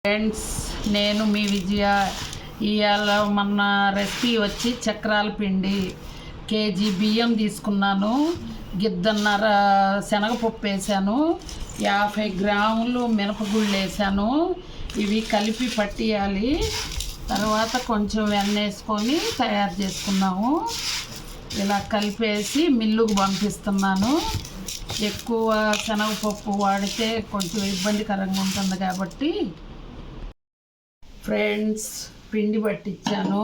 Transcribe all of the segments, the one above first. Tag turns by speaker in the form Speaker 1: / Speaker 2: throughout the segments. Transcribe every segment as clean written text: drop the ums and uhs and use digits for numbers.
Speaker 1: Friends, నేను మీ విజయ. ఇవాళ మన రెసిపీ వచ్చి చక్రాల పిండి. కేజీ బియ్యం తీసుకున్నాను, గిద్దన్నర శనగపప్పు వేసాను, 50 గ్రాములు మినపగుళ్ళు వేసాను. ఇవి కలిపి పట్టియాలి. తర్వాత కొంచెం వెన్న వేసుకొని తయారు చేసుకున్నాము. ఇలా కలిపేసి మిల్లుకు పంపిస్తున్నాను. ఎక్కువ శనగపప్పు వాడితే కొంచెం ఇబ్బందికరంగా ఉంటుంది కాబట్టి ఫ్రెండ్స్, పిండి పట్టించాను,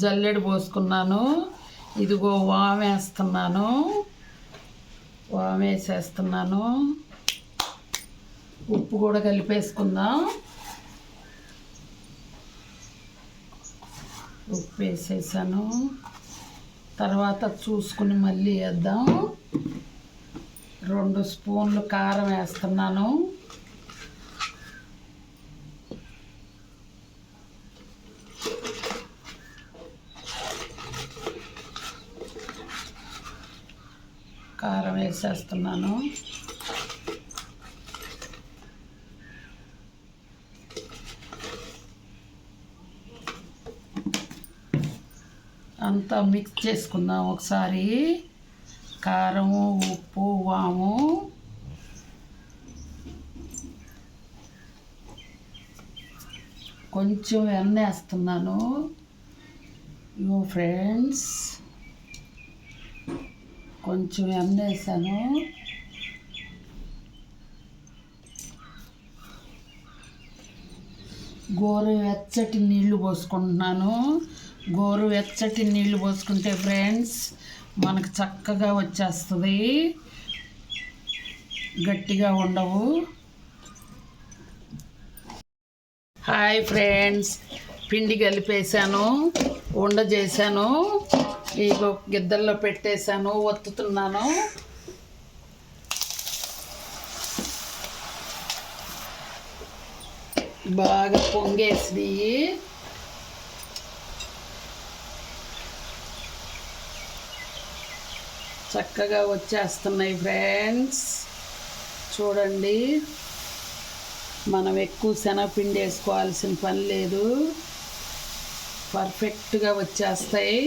Speaker 1: జల్లెడ పోసుకున్నాను. ఇదిగో వామేస్తున్నాను, వామేసేస్తున్నాను. ఉప్పు కూడా కలిపేసుకుందాం. ఉప్పు వేసేసాను. తర్వాత చూసుకుని మళ్ళీ వేద్దాం. 2 స్పూన్లు కారం వేస్తున్నాను. కారం వేసేస్తున్నాను. అంతా మిక్స్ చేసుకుందాం ఒకసారి. కారము, ఉప్పు, వాము. కొంచెం వెన్న వేస్తున్నాను. ఇగో ఫ్రెండ్స్, కొంచెం వెన్న వేసాను. గోరువెచ్చటి నీళ్లు పోసుకుంటున్నాను. గోరువెచ్చటి నీళ్లు పోసుకుంటే ఫ్రెండ్స్ మనకు చక్కగా వచ్చేస్తుంది, గట్టిగా ఉండవు. హాయ్ ఫ్రెండ్స్, పిండి కలిపేసాను, ఉండ చేశాను. ఇగో గిద్దల్లో పెట్టేశాను, ఒత్తుతున్నాను. బాగా పొంగేసి చక్కగా వచ్చేస్తున్నాయి ఫ్రెండ్స్. చూడండి, మనం ఎక్కువ శనగపిండి వేసుకోవాల్సిన పని లేదు, పర్ఫెక్ట్గా వచ్చేస్తాయి.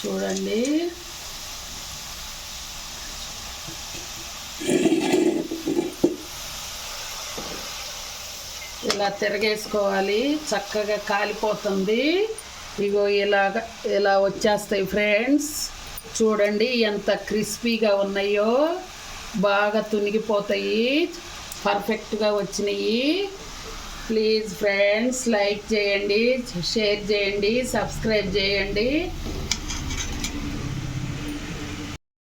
Speaker 1: చూడండి, ఇలా తిరగేసుకోవాలి, చక్కగా కాలిపోతుంది. ఇగో ఇలా వచ్చేస్తాయి ఫ్రెండ్స్. చూడండి ఎంత క్రిస్పీగా ఉన్నాయో, బాగా తునిగిపోతాయి, పర్ఫెక్ట్గా వచ్చినాయి. ప్లీజ్ ఫ్రెండ్స్, లైక్ చేయండి, షేర్ చేయండి, సబ్స్క్రైబ్ చేయండి.